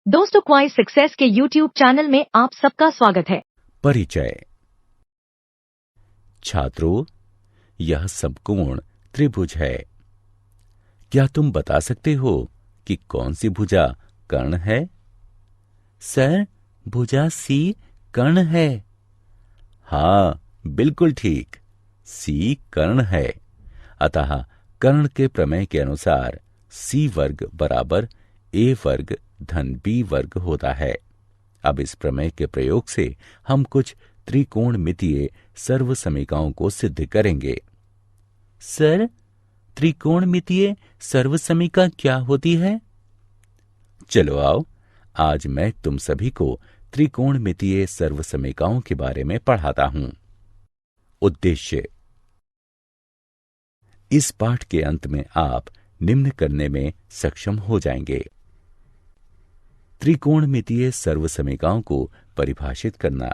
दोस्तों, क्वाइज सक्सेस के YouTube channel में आप सबका स्वागत है। परिचय। छात्रों, यह समकोण त्रिभुज है। क्या तुम बता सकते हो कि कौन सी भुजा कर्ण है? सर, भुजा सी कर्ण है। हाँ, बिल्कुल ठीक, सी कर्ण है। अतः कर्ण के प्रमेय के अनुसार सी वर्ग बराबर ए वर्ग धन बी वर्ग होता है। अब इस प्रमेय के प्रयोग से हम कुछ त्रिकोणमितीय सर्वसमीकाओं को सिद्ध करेंगे। सर, त्रिकोणमितीय सर्वसमीका क्या होती है? चलो आओ, आज मैं तुम सभी को त्रिकोणमितीय सर्वसमीकाओं के बारे में पढ़ाता हूं। उद्देश्य। इस पाठ के अंत में आप निम्न करने में सक्षम हो जाएंगे। त्रिकोणमितीय सर्वसमीकाओं को परिभाषित करना,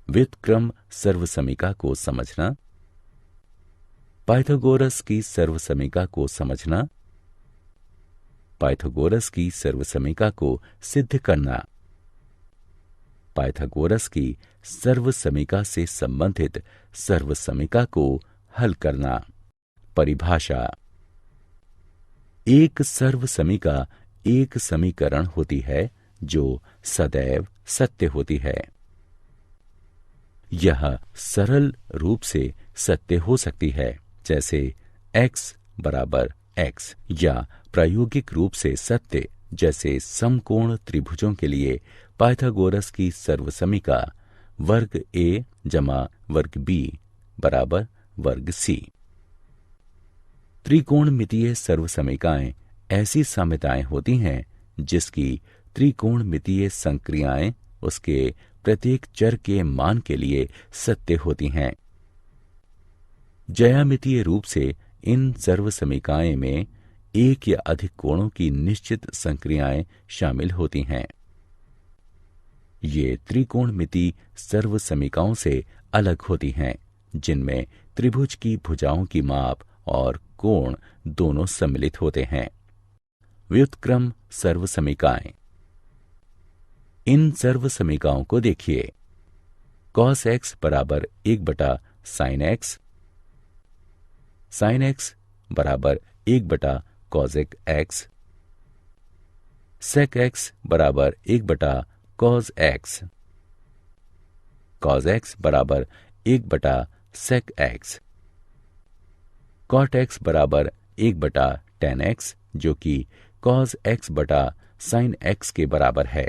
व्युत्क्रम सर्वसमीका को समझना, पाइथागोरस की सर्वसमीका को समझना, पाइथागोरस की सर्वसमीका को सिद्ध करना, पाइथागोरस की सर्वसमीका से संबंधित सर्वसमीका को हल करना। परिभाषा। एक सर्वसमीका एक समीकरण होती है जो सदैव सत्य होती है। यह सरल रूप से सत्य हो सकती है, जैसे x बराबर x, या प्रायोगिक रूप से सत्य, जैसे समकोण त्रिभुजों के लिए पाइथागोरस की सर्वसमीका वर्ग a जमा वर्ग b बराबर वर्ग c। त्रिकोणमितीय सर्वसमीकाएं ऐसी साम्यताएं होती हैं जिसकी त्रिकोणमितीय संक्रियाएं उसके प्रत्येक चर के मान के लिए सत्य होती हैं। ज्यामितीय रूप से इन सर्वसमीकाएं में एक या अधिक कोणों की निश्चित संक्रियाएं शामिल होती हैं। ये त्रिकोणमिति सर्वसमीकाओं से अलग होती हैं, जिनमें त्रिभुज की भुजाओं की माप और कोण दोनों सम्मिलित होते हैं। व्युत्क्रम सर्वसमीकाएं। इन सर्वसमीकाओं को देखिए। cos x बराबर 1/sin x, sin x बराबर 1/cosec x, sec x बराबर 1/cos x, cos x बराबर 1/sec x, cot x बराबर 1/tan x, जो कि cos x बटा sin x के बराबर है,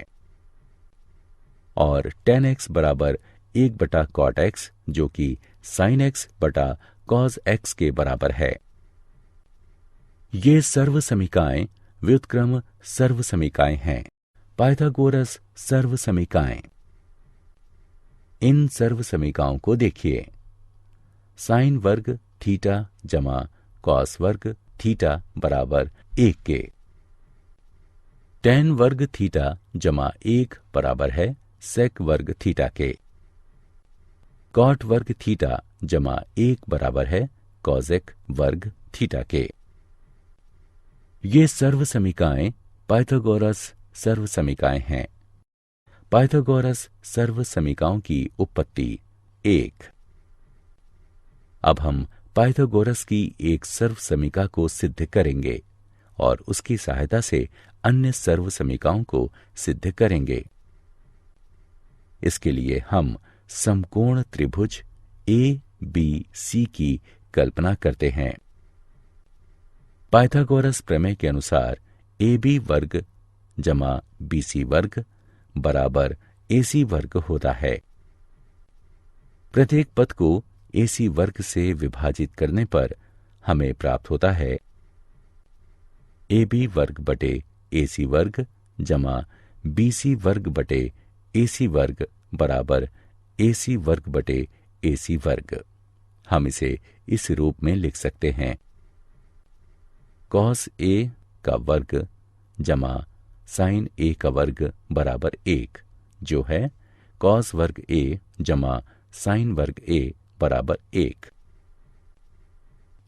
और tan x बराबर 1/cot x, जो कि sin x बटा cos x के बराबर है। ये सर्वसमीकाएं व्युत्क्रम सर्वसमीकाएं हैं। पाइथागोरस सर्वसमीकाएं। इन सर्वसमीकाओं को देखिए। साइन वर्ग थीटा जमा कॉस वर्ग थीटा बराबर 1 के। टैन वर्ग थीटा जमा 1 बराबर है सेक वर्ग थीटा के। कॉट वर्ग थीटा जमा 1 बराबर है कॉजेक वर्ग थीटा के। ये सर्वसमीकाएं पाइथागोरस सर्वसमीकाएं हैं। पाइथागोरस सर्वसमीकाओं की उत्पत्ति 1। अब हम पाइथागोरस की एक सर्वसमीका को सिद्ध करेंगे और उसकी सहायता से अन्य सर्वसमीकाओं को सिद्ध करेंगे। इसके लिए हम समकोण त्रिभुज ABC की कल्पना करते हैं। पाइथागोरस प्रमेय के अनुसार AB वर्ग जमा BC वर्ग बराबर AC वर्ग होता है। प्रत्येक पद को AC वर्ग से विभाजित करने पर हमें प्राप्त होता है AB वर्ग बटे AC वर्ग जमा BC वर्ग बटे AC वर्ग बराबर AC वर्ग बटे AC वर्ग। हम इसे इस रूप में लिख सकते हैं। cos A का वर्ग जमा sin A का वर्ग बराबर 1, जो है cos वर्ग A जमा sin वर्ग A बराबर 1।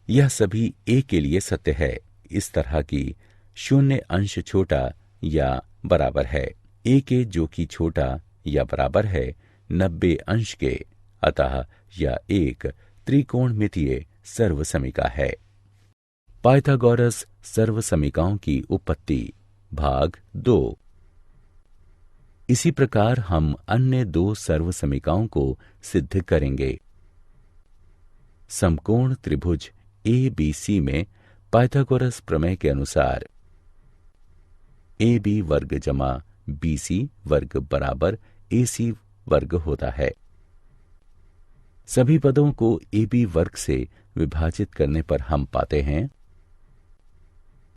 यह सभी A के लिए सत्य है। इस तरह की शून्य अंश छोटा या बराबर है a के, जो कि छोटा या बराबर है 90 अंश के। अतः यह एक त्रिकोणमितीय सर्वसमीका है। पाइथागोरस सर्वसमीकाओं की उत्पत्ति भाग 2। इसी प्रकार हम अन्य 2 सर्वसमीकाओं को सिद्ध करेंगे। समकोण त्रिभुज ABC में पाइथागोरस प्रमेय के अनुसार AB वर्ग जमा BC वर्ग बराबर AC वर्ग होता है। सभी पदों को AB वर्ग से विभाजित करने पर हम पाते हैं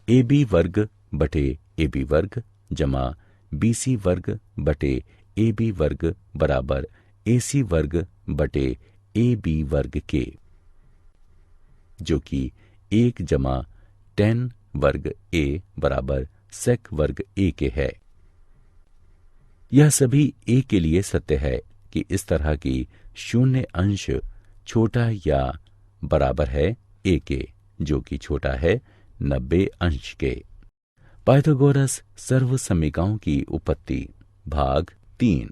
AB वर्ग बटे AB वर्ग जमा BC वर्ग बटे AB वर्ग बराबर AC वर्ग बटे AB वर्ग के, जो कि 1 जमा tan वर्ग A बराबर sec वर्ग A के है। यह सभी A के लिए सत्य है कि इस तरह की शून्य अंश छोटा या बराबर है A के, जो कि छोटा है 90 अंश के। पाइथागोरस सर्वसमीकाओं की उत्पत्ति भाग 3।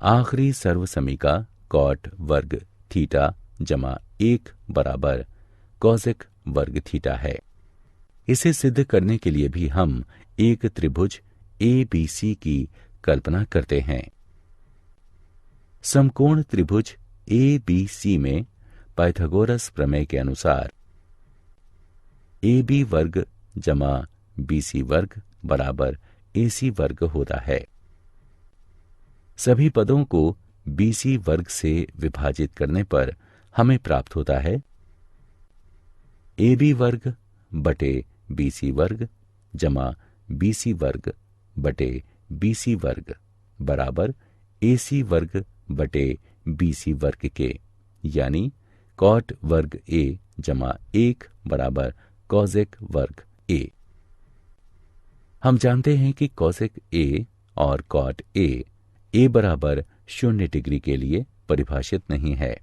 आखिरी सर्वसमीका कॉट वर्ग थीटा जमा 1 बराबर कॉसेक वर्ग थीटा है। इसे सिद्ध करने के लिए भी हम एक त्रिभुज ABC की कल्पना करते हैं। समकोण त्रिभुज ABC में पाइथागोरस प्रमेय के अनुसार AB वर्ग जमा BC वर्ग बराबर AC वर्ग होता है। सभी पदों को BC वर्ग से विभाजित करने पर हमें प्राप्त होता है AB वर्ग बटे BC वर्ग जमा BC वर्ग बटे BC वर्ग बराबर AC वर्ग बटे BC वर्ग के, यानी कॉट वर्ग A जमा 1 बराबर कॉसेक वर्ग A। हम जानते हैं कि कॉसेक A और कॉट A बराबर 0 डिग्री के लिए परिभाषित नहीं है।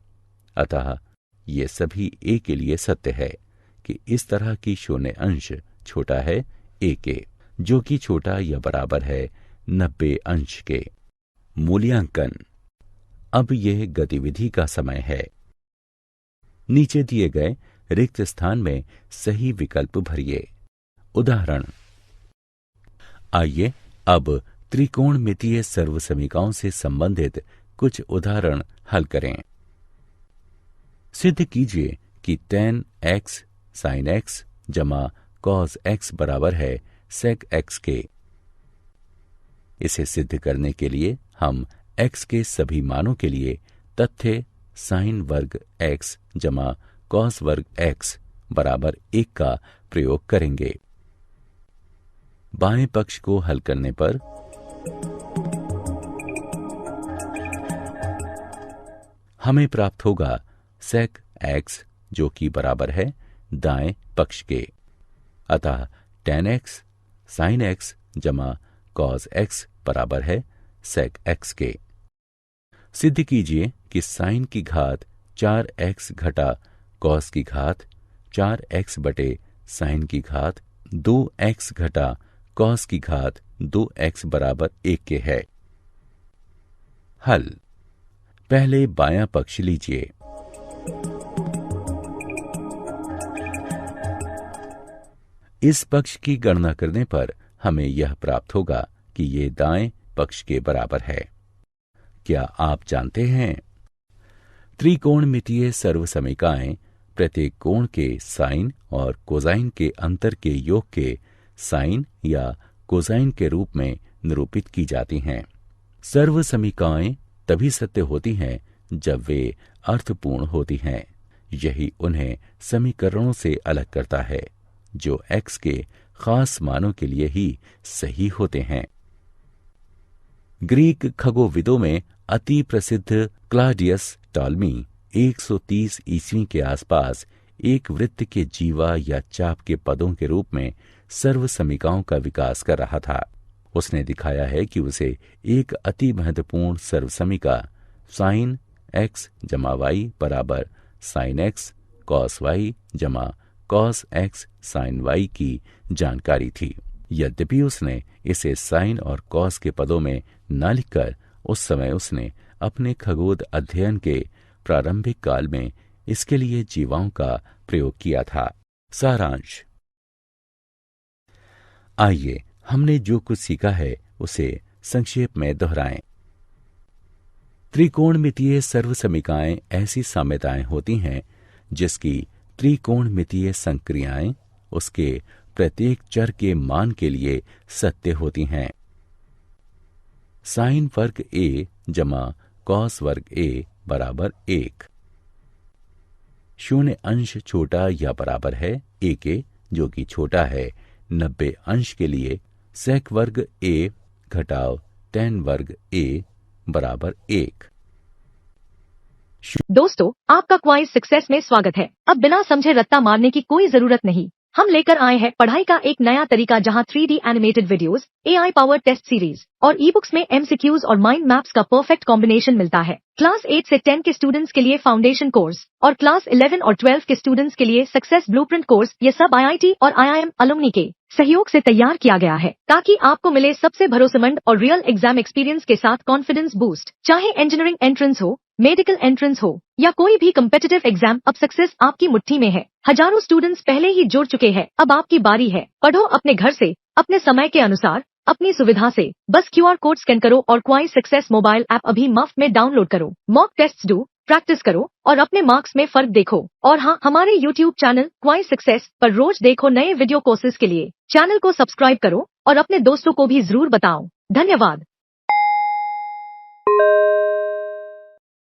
अतः ये सभी A के लिए सत्य है कि इस तरह की शून्य अंश छोटा है A के, जो कि छोटा या बराबर है 90 अंश के। मूल्यांकन। अब यह गतिविधि का समय है। नीचे दिए गए रिक्त स्थान में सही विकल्प भरिए। उदाहरण। आइए अब त्रिकोणमितीय सर्वसमीकाओं से संबंधित कुछ उदाहरण हल करें। सिद्ध कीजिए कि tan x sin x जमा cos x बराबर है sec x के। इसे सिद्ध करने के लिए हम x के सभी मानों के लिए तथ्य sin वर्ग x जमा cos वर्ग x बराबर 1 का प्रयोग करेंगे। बाएं पक्ष को हल करने पर हमें प्राप्त होगा sec x, जो कि बराबर है दाएं पक्ष के। अतः tan x sin x जमा cos x बराबर है sec x के। सिद्ध कीजिए कि sin की घात 4x घटा cos की घात 4x बटे sin की घात 2x घटा cos की घात 2x बराबर 1 के है। हल। पहले बायां पक्ष लीजिए। इस पक्ष की गणना करने पर हमें यह प्राप्त होगा कि ये दाएं पक्ष के बराबर है। क्या आप जानते हैं, त्रिकोणमितीय सर्वसमीकाएं प्रत्येक कोण के साइन और कोसाइन के अंतर के योग के साइन या कोसाइन के रूप में निरूपित की जाती हैं। सर्वसमीकाएं तभी सत्य होती हैं जब वे अर्थपूर्ण होती हैं। यही उन्हें समीकरणों से अलग करता है, जो x के खास मानों के लिए ही सही होते हैं। ग्रीक खगोविदों में अति प्रसिद्ध क्लाडियस टॉलमी 130 ईस्वी के आसपास एक वृत्त के जीवा या चाप के पदों के रूप में सर्वसमीकाओं का विकास कर रहा था। उसने दिखाया है कि उसे एक अति महत्वपूर्ण सर्वसमीका साइन x जमा y बराबर साइन x कॉस y जमा कॉस x साइन y की जानकारी थी। यद्यपि उसने इसे साइन और कॉस के पदों में न लिखकर उस समय उसने अपने खगोल अध्ययन के प्रारंभिक काल में इसके लिए जीवाओं का प्रयोग किया था। सारांश। आइए हमने जो कुछ सीखा है उसे संक्षेप में दोहराएं। त्रिकोणमितीय सर्वसमीकाएं ऐसी साम्यताएं होती हैं जिसकी त्रिकोणमितीय संक्रियाएं उसके प्रत्येक चर के मान के लिए सत्य होती हैं। साइन वर्ग a जमा कॉस वर्ग a बराबर 1। शून्य अंश छोटा या बराबर है a के, जो कि छोटा है 90 अंश के लिए सेक वर्ग a घटाव tan वर्ग a बराबर 1। दोस्तों, आपका क्वाइज सक्सेस में स्वागत है। अब बिना समझे रट्टा मारने की कोई जरूरत नहीं। हम लेकर आए हैं पढ़ाई का एक नया तरीका जहां 3D animated videos, AI power test series और ई बुक्स में MCQs और माइंड मैप्स का परफेक्ट कॉम्बिनेशन मिलता है। क्लास 8 से 10 के स्टूडेंट्स के लिए फाउंडेशन कोर्स और क्लास 11 और 12 के स्टूडेंट्स के लिए सक्सेस ब्लूप्रिंट कोर्स, ये सब IIT और IIM अलुमनी के सहयोग से तैयार किया गया है ताकि आपको मिले सबसे भरोसेमंद और रियल एग्जाम एक्सपीरियंस के साथ कॉन्फिडेंस बूस्ट। चाहे इंजीनियरिंग एंट्रेंस हो, मेडिकल एंट्रेंस हो या कोई भी कम्पिटिटिव एग्जाम, अब सक्सेस आपकी मुट्ठी में है। हजारों स्टूडेंट्स पहले ही जुड़ चुके हैं, अब आपकी बारी है। पढ़ो अपने घर से, अपने समय के अनुसार, अपनी सुविधा से। बस QR कोड स्कैन करो और क्वाइज सक्सेस मोबाइल ऐप अभी मुफ्त में डाउनलोड करो। मॉक टेस्ट्स दो, प्रैक्टिस करो और अपने मार्क्स में फर्क देखो। और हाँ, हमारे YouTube चैनल क्वाइज सक्सेस पर रोज देखो नए वीडियो कोर्सेज के लिए। चैनल को सब्सक्राइब करो और अपने दोस्तों को भी जरूर बताओ। धन्यवाद।